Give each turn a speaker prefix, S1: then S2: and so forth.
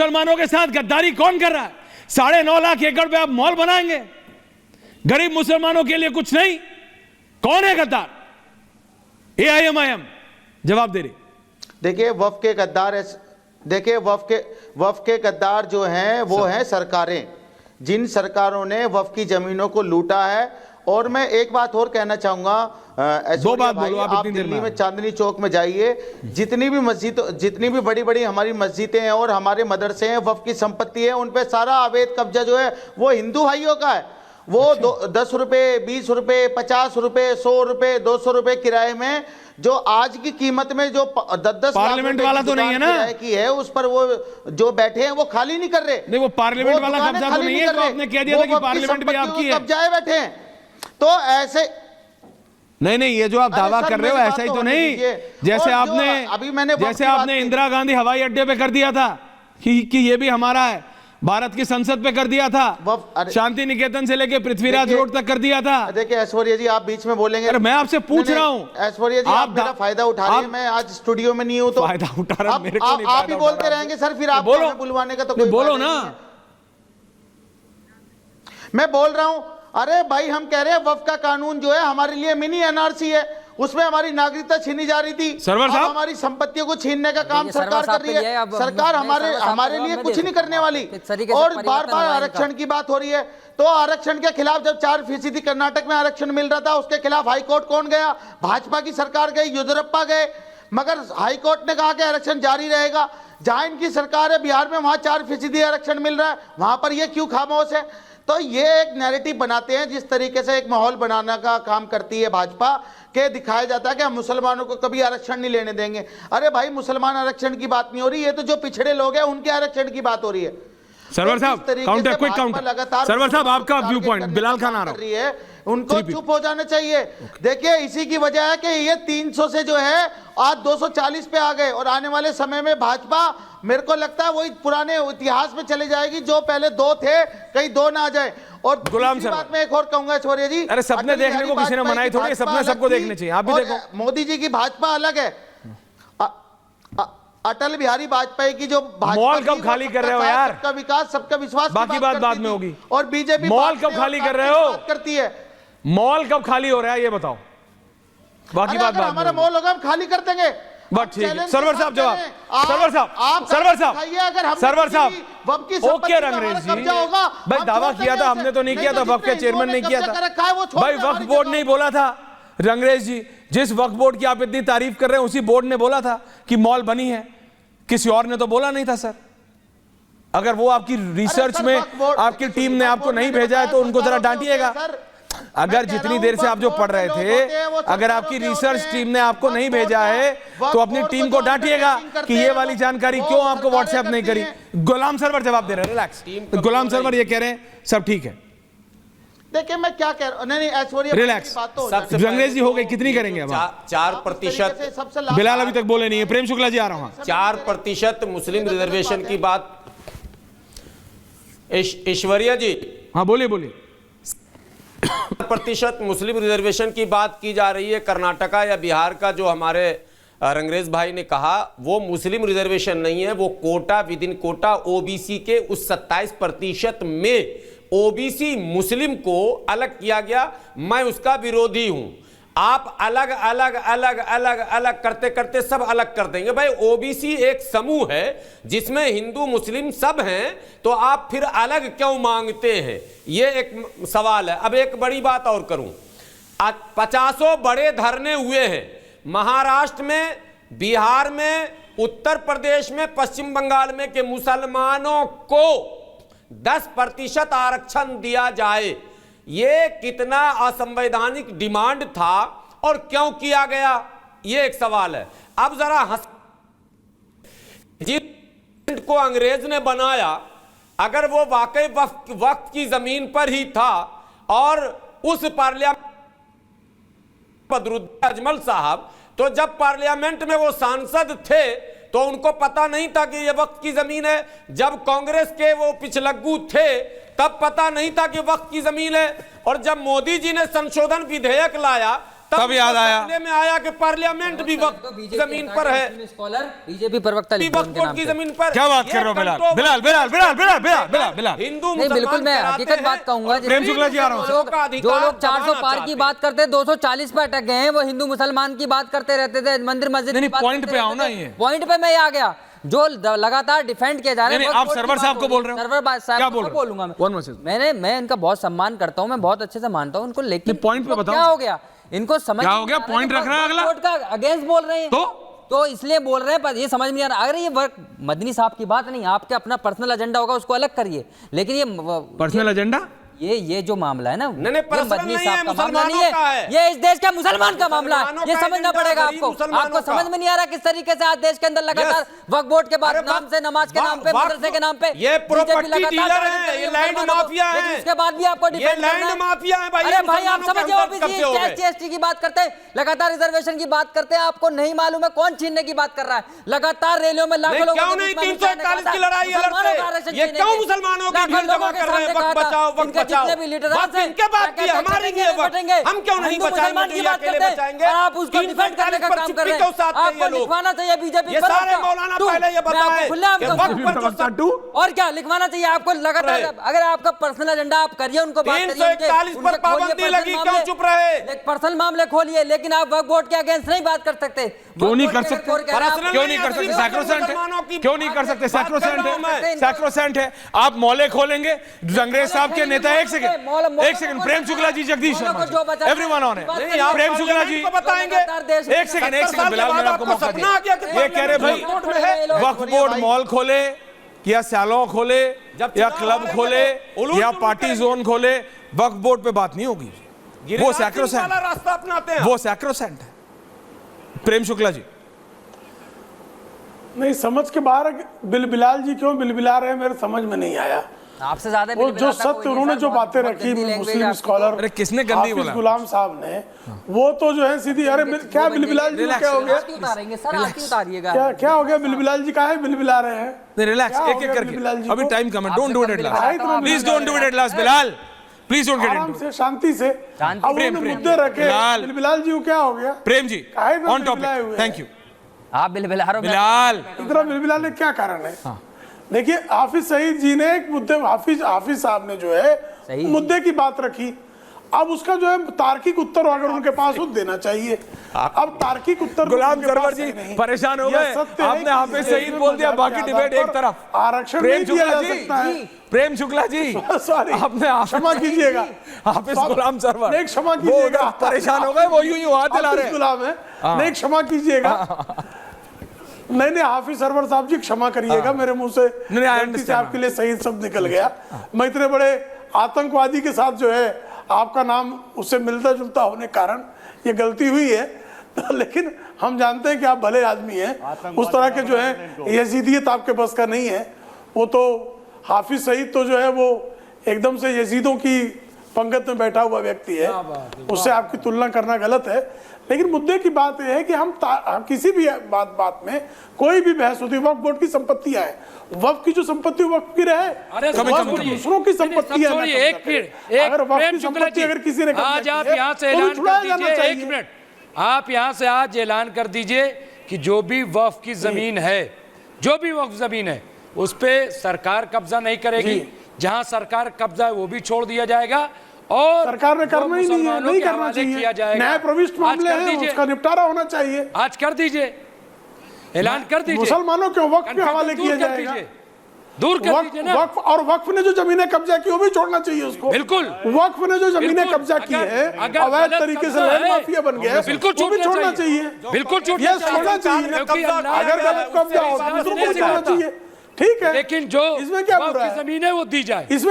S1: मुसलमानों के साथ गद्दारी कौन कर रहा है? 9.5 लाख एकड़ पे आप मॉल बनाएंगे, गरीब मुसलमानों के लिए कुछ नहीं। कौन है गद्दार? AIM जवाब दे रही।
S2: देखिए वफ के गद्दार, देखिए वफ के गद्दार जो हैं वो हैं सरकारें, जिन सरकारों ने वफ की जमीनों को लूटा है। और मैं एक बात और कहना चाहूंगा,
S1: दो बात बोलो
S2: आप दिल्ली में चांदनी चौक में जाइए, जितनी भी बड़ी बड़ी हमारी मस्जिदें हैं और हमारे मदरसे हैं, वफ की संपत्ति है, उन पे सारा अवैध कब्जा जो है वो हिंदू भाइयों का है। वो 10 रुपए, 20 रुपए, 50 रुपए, 100 रुपए, 200 रुपए किराए में, जो आज की कीमत में जो 10-10
S1: पार्लियामेंट वाला तो नहीं है ना
S2: की है, उस पर वो जो बैठे हैं वो खाली नहीं कर रहे।
S1: नहीं, वो पार्लियामेंट वाला कब्जा तो नहीं है, तो आपने कह दिया था कि पार्लियामेंट भी आपकी है,
S2: कब्जाए बैठे हैं। तो ऐसे
S1: नहीं, ये जो आप दावा कर रहे हो ऐसा ही तो नहीं, जैसे आपने इंदिरा गांधी हवाई अड्डे पे कर दिया था कि ये भी हमारा है, भारत की संसद पे कर दिया था, शांति निकेतन से लेके पृथ्वीराज रोड तक कर दिया था।
S2: देखिए ऐश्वर्या जी, आप बीच में बोलेंगे।
S1: अरे मैं आपसे पूछ रहा हूँ
S2: ऐश्वर्या जी, आप मेरा फायदा उठा रहे हैं, मैं आज स्टूडियो में नहीं हूँ तो
S1: फायदा उठा रहा मेरे को नहीं,
S2: आप ही बोलते रहेंगे सर, फिर आप
S1: बोलो,
S2: बुलवाने का तो कोई
S1: बोलो ना।
S2: मैं बोल रहा हूँ, अरे भाई हम कह रहे हैं वफ का कानून जो है हमारे लिए मिनी NRC है, उसमें हमारी नागरिकता छीनी जा रही थी,
S1: सरवर साहब
S2: हमारी संपत्तियों को छीनने का काम सरकार कर रही है। सरकार हमारे लिए कुछ नहीं करने वाली, और बार बार आरक्षण की बात हो रही है। तो आरक्षण के खिलाफ जब 4% कर्नाटक में आरक्षण मिल रहा था, उसके खिलाफ हाईकोर्ट कौन गया? भाजपा की सरकार गई, येदियुरप्पा गए, मगर हाईकोर्ट ने कहा कि आरक्षण जारी रहेगा। जहां इनकी सरकार है बिहार में, वहां 4% आरक्षण मिल रहा है, वहां पर ये क्यों खामोश है? तो ये एक नैरेटिव बनाते हैं, जिस तरीके से एक माहौल बनाने का काम करती है भाजपा, के दिखाया जाता है कि हम मुसलमानों को कभी आरक्षण नहीं लेने देंगे। अरे भाई, मुसलमान आरक्षण की बात नहीं हो रही, ये तो जो पिछड़े लोग हैं उनके आरक्षण की बात हो रही है।
S1: सरवर साहब, काउंटर, क्विक काउंटर। सरवर साहब, आपका व्यू पॉइंट, बिलाल खान आ रहा है,
S2: उनको चुप हो जाना चाहिए। देखिए इसी की वजह है कि ये 300 से जो है आज 240 पे आ गए, और आने वाले समय में भाजपा, मेरे को लगता है वही पुराने इतिहास में चले जाएगी, जो पहले 2 थे कहीं 2 ना आ जाए। और
S1: गुलाम सर,
S2: बात में एक और कहूंगा ऐश्वर्या जी,
S1: अरे सपने देखने को किसी ने मनाई थोड़ी, सपने सबको देखने चाहिए। आप भी देखो,
S2: मोदी जी की भाजपा अलग है, अटल बिहारी वाजपेयी की जो
S1: मॉल कब खाली कर रहे हो यार?
S2: सबका विकास, सबका विश्वास,
S1: बाकी बात बाद में होगी।
S2: और बीजेपी
S1: मॉल कब खाली कर रहे हो
S2: करती है?
S1: मॉल कब खाली हो रहा है ये बताओ, बाकी बात बाद में।
S2: हमारा मॉल होगा हम खाली कर देंगे।
S1: बस ठीक है। सरवर साहब जवाब, सरवर साहब, सरवर साहब, ओके रंगरेज जी, भाई दावा किया था हमने, तो नहीं किया था, वक्फ के चेयरमैन ने किया था भाई, वक्फ बोर्ड नहीं बोला था रंगरेज जी। जिस वक्फ बोर्ड की आप इतनी तारीफ कर रहे हैं, उसी बोर्ड ने बोला था कि मॉल बनी है, किसी और ने तो बोला नहीं था सर। अगर वो आपकी रिसर्च में आपकी टीम ने आपको नहीं भेजा है तो उनको जरा डांटिएगा। अगर जितनी देर से आप जो पढ़ रहे थे, अगर आपकी रिसर्च टीम ने आपको नहीं भेजा है तो अपनी टीम को डांटिएगा कि ये वाली जानकारी क्यों आपको व्हाट्सएप नहीं करी। गुलाम सरवर जवाब दे रहे हैं, रिलैक्स। गुलाम सरवर ये कह रहे हैं सब ठीक है।
S2: देखिए मैं क्या कह रहा हूं, नहीं ऐश्वर्या,
S1: रिलैक्स। अंग्रेजी हो गई, कितनी करेंगे अब?
S3: 4%।
S1: बिलाल अभी तक बोले नहीं है। प्रेम शुक्ला जी आ रहा हूं।
S3: 4% मुस्लिम रिजर्वेशन की बात, ऐश्वर्या जी।
S1: हाँ बोलिए बोलिए।
S3: 4% मुस्लिम रिजर्वेशन की बात की जा रही है। कर्नाटका या बिहार का जो हमारे रंगरेज भाई ने कहा, वो मुस्लिम रिजर्वेशन नहीं है, वो quota within quota OBC के उस 27% में ओबीसी मुस्लिम को अलग किया गया। मैं उसका विरोधी हूं। आप अलग अलग अलग अलग अलग करते करते सब अलग कर देंगे। भाई ओबीसी एक समूह है जिसमें हिंदू मुस्लिम सब हैं, तो आप फिर अलग क्यों मांगते हैं? ये एक सवाल है। अब एक बड़ी बात और करूं, 50 बड़े धरने हुए हैं महाराष्ट्र में, बिहार में, उत्तर प्रदेश में, पश्चिम बंगाल में, कि मुसलमानों को 10% आरक्षण दिया जाए। ये कितना असंवैधानिक डिमांड था और क्यों किया गया, ये एक सवाल है। अब जरा जिस को अंग्रेज ने बनाया, अगर वो वाकई वक्त की जमीन पर ही था, और उस पार्लियामेंट बदरुद्दीन अजमल साहब, तो जब पार्लियामेंट में वो सांसद थे तो उनको पता नहीं था कि ये वक्त की जमीन है। जब कांग्रेस के वो पिछलग्गू थे तब पता नहीं था कि वक्त की जमीन है। और जब मोदी जी ने संशोधन विधेयक लाया
S1: तब याद आया
S3: में आया कि पार्लियामेंट भी वक्त जमीन पर है,
S4: स्कॉलर बीजेपी प्रवक्ता
S3: वक्फ बोर्ड की जमीन पर।
S1: क्या बात कर रहे हो बिलाल? बिलाल बिलाल बिलाल बिलाल बिलाल बिलाल बिलाल
S3: हिंदू
S4: नहीं, बिल्कुल मैं हकीकत बात कहूंगा।
S1: प्रेम शुक्ला जी आ रहा हूं।
S4: जो लोग 400 पार की बात करते हैं 240 पे अटक गए हैं, वो हिंदू मुसलमान की बात करते रहते थे, मंदिर मस्जिद
S1: नहीं, पॉइंट पे आओ ना। ये
S4: पॉइंट पे मैं आ गया। जो लगातार डिफेंड किया जा रहा है,
S1: आप सरवर साहब को बोल रहे हो?
S4: सरवर साहब
S1: क्या
S4: को बोलूंगा
S1: मैं?
S4: मैं इनका बहुत सम्मान करता हूं, मैं बहुत अच्छे से मानता हूं उनको, लेकिन
S1: पॉइंट पे बताओ
S4: क्या हो गया इनको समझ
S1: क्या हो गया? पॉइंट रख रहा है अगला
S4: का अगेंस्ट बोल रहे हैं तो इसलिए बोल रहे हैं, पर ये समझ में नहीं आ रहा। अगर ये वर्क मदनी साहब की बात नहीं, आपके अपना पर्सनल एजेंडा होगा उसको अलग करिए, लेकिन ये
S1: पर्सनल एजेंडा
S4: ये जो मामला है ना,
S3: नहीं,
S4: ये
S3: पर्सनल
S4: मदनी
S3: नहीं
S4: साहब
S3: है,
S4: का मामला नहीं है,
S3: मुसलमानों
S4: ये इस देश का मुसलमान का मामला है।
S3: मुसलमानों
S4: ये
S3: का
S4: समझना
S3: एजेंडा,
S4: पड़ेगा
S3: गरीब
S4: आपको।
S3: मुसलमानों
S4: आपको
S3: का।
S4: समझ में नहीं आ रहा किस तरीके से आज देश के अंदर लगातार वक्फ बोर्ड के बाद
S3: अरे
S4: नाम से, नमाज के नाम पे,
S3: वक्फ-
S4: मदरसे के नाम पे
S3: ये
S4: बीजेपी
S3: प्रॉपर्टी
S4: लगातार
S3: डीलर
S4: टारगेट
S3: हैं,
S4: कर रही
S3: ये
S4: है
S3: लैंड
S4: मुसलमानों को।
S3: माफिया
S4: लेकिन
S3: हैं।
S4: उसके बाद भी आपको
S3: ये
S4: डिफेंड
S3: लैंड
S4: करना है।
S3: माफिया हैं भाई,
S4: अरे भाई आप
S3: मुसलमानों
S4: समझिए,
S3: के अंदर
S4: ओबीसी
S3: कब्जे हो गए।
S4: एसटी की बात करते हैं, लगातार रिजर्वेशन की बात करते हैं, आपको नहीं मालूम है कौन छीनने की बात कर रहा है। लगातार रैलियों में लाखों लोगों
S3: क्यों नहीं 341 की लड़ाई लड़ते? ये क्यों मुसलमानों की भीड़ जमा कर रहे हैं? वक्त बचाओ, वक्त बचाओ। बात इनके बात की, हमारी नहीं है वक्त। हम क्यों नहीं बचाएंगे?
S4: की बात करते हैं और आप उसको डिफेंड करने का काम कर रहे हैं। आपको लिखवाना चाहिए बीजेपी
S3: ये सारे मौलाना पहले ये बताएं कि वक्त पर जो
S4: और क्या लिखवाना चाहिए आपको लगातार। अगर आपका पर्सनल एजेंडा आप करिए, उनको बात करिए,
S3: 341 पर पाबंदी लगी, क्यों चुप रहे?
S4: पर्सनल मामले खोलिए, लेकिन आप वक्फ बोर्ड के अगेंस्ट नहीं बात कर सकते।
S1: क्यों नहीं कर सकते?
S3: पर्सनल
S1: क्यों नहीं कर सकते? सैक्रोसेंट है। क्यों नहीं कर सकते? सैक्रोसेंट है, सैक्रोसेंट है। आप मौले खोलेंगे, अंग्रेज साहब के नेता, एक second, Prem Shukla ji, Jagdish Sharma, everyone on है। प्रेम शुक्ला जी
S3: बताएंगे।
S1: एक सेकंड बिलाल, मैंने आपको मौका दिया। ये कह रहे भाई वक्फ बोर्ड मॉल खोले या सैलून खोले या क्लब खोले या पार्टी जोन खोले, वक्फ बोर्ड पे बात नहीं होगी। वो सैक्रोसेंट
S3: रास्ता अपनाते हैं,
S1: वो सैक्रोसेंट है। प्रेम शुक्ला जी
S5: नहीं, समझ के बाहर बिलबिलाल जी क्यों बिलबिला रहे हैं मेरे समझ में नहीं आया।
S4: आपसे ज्यादा
S5: वो जो सत्य उन्होंने जो बातें रखी मुस्लिम स्कॉलर,
S1: अरे किसने गंदी बोला?
S5: गुलाम साहब ने, वो तो जो है सीधी, अरे क्या बिलबिलाल जी क्या हो गया? क्या हो गया? बिलबिलाल जी काहे बिलबिला रहे हैं?
S1: रिलैक्स,
S5: क्या
S1: एक
S5: हो
S1: एक
S5: गया
S1: करके,
S5: बिलबिलाल जी
S1: अभी
S5: को?
S1: टाइम कम है, डोंट डू इट एट
S5: इतना
S1: last, please don't do it at last Bilal, please don't get
S5: आराम
S1: इनटू।
S5: से, शांति से। अब उन्होंने मुद्दे रखे,
S1: बिलाल।
S5: बिलबिलाल जी को क्या हो गया?
S1: प्रेम जी
S5: काहे इतना
S1: ऑन
S5: बिलबिलाए
S1: टॉपिक,
S5: हुए
S1: थैंक
S5: हैं?
S1: यू।
S4: आप बिलबिला रहे हो
S1: बिलाल
S5: इतना बिलबिलाने क्या कारण है? देखिए, हाफिज सईद जी ने एक मुद्दे, हाफिज साहब ने जो है मुद्दे की बात रखी। अब उसका जो है तार्किक उत्तर अगर उनके पास हो देना चाहिए। अब तार्किक उत्तर
S1: गुलाम सरवर जी परेशान हो गए, आपने हाफिज सईद बोल दिया, बाकी डिबेट एक तरफ।
S5: आरक्षण
S1: प्रेम
S5: नहीं दिया
S1: शुक्ला
S5: जा
S1: जी,
S5: सकता है।
S1: प्रेम शुक्ला जी,
S5: सॉरी,
S1: आपने
S5: क्षमा कीजिएगा,
S1: हाफिज गुलाम सरवर,
S5: नहीं क्षमा कीजिएगा,
S1: परेशान हो गए, वो यूं हाथ हिला रहे हैं।
S5: गुलाम है, नहीं क्षमा कीजिएगा। नहीं, हाफिज सरवर साहब जी क्षमा करिएगा, मेरे मुंह से गलती से आपके लिए सही शब्द निकल गया। मैं इतने बड़े आतंकवादी के साथ जो है आपका नाम उससे मिलता जुलता होने के कारण ये गलती हुई है, तो लेकिन हम जानते हैं कि आप भले आदमी हैं। उस तरह के जो है यजीदियत आपके बस का नहीं है। वो तो हाफिज सईद तो जो है वो एकदम से यजीदों की पंगत में बैठा हुआ व्यक्ति है, उससे आपकी तुलना करना गलत है। लेकिन मुद्दे की बात यह है कि हम किसी भी बात में कोई भी बहस होती है, वक्फ बोर्ड की संपत्तियां हैं, वक्फ की जो संपत्ति वक्फ की रहे, दूसरों की संपत्ति है।
S6: अगर वक्फ की संपत्ति अगर किसी ने आज आप यहाँ से ऐलान कर दीजिए, एक मिनट, आप यहाँ से आज ऐलान कर दीजिए कि जो भी वक्फ की जमीन है, जो भी वक्फ जमीन है, उस पे सरकार कब्जा नहीं करेगी। जहाँ सरकार कब्जा है वो भी छोड़ दिया जाएगा और
S5: सरकार ने करना ही नहीं है, नहीं करना चाहिए। न्याय प्रविष्ट मामले हैं, उसका निपटारा होना चाहिए।
S6: आज कर दीजिए, ऐलान कर दीजिए,
S5: मुसलमानों के वक्फ के हवाले किया जाएगा,
S6: दूर कर दीजिए ना।
S5: वक्फ और वक्फ ने जो जमीनें कब्जा की वो भी छोड़ना चाहिए उसको।
S6: बिल्कुल,
S5: वक्फ ने जो जमीनें कब्जा की है, अवैध तरीके से लैंड माफिया बन गया,
S6: बिल्कुल
S5: वो भी छोड़ना चाहिए,
S6: बिल्कुल
S5: छोड़ना चाहिए। अगर गलत कब्जा हो दूसरों को भी छोड़ना चाहिए, ठीक है।
S6: लेकिन जो
S5: इसमें क्या बुरा है?
S6: जमीन है वो दी जाए।
S5: इसमें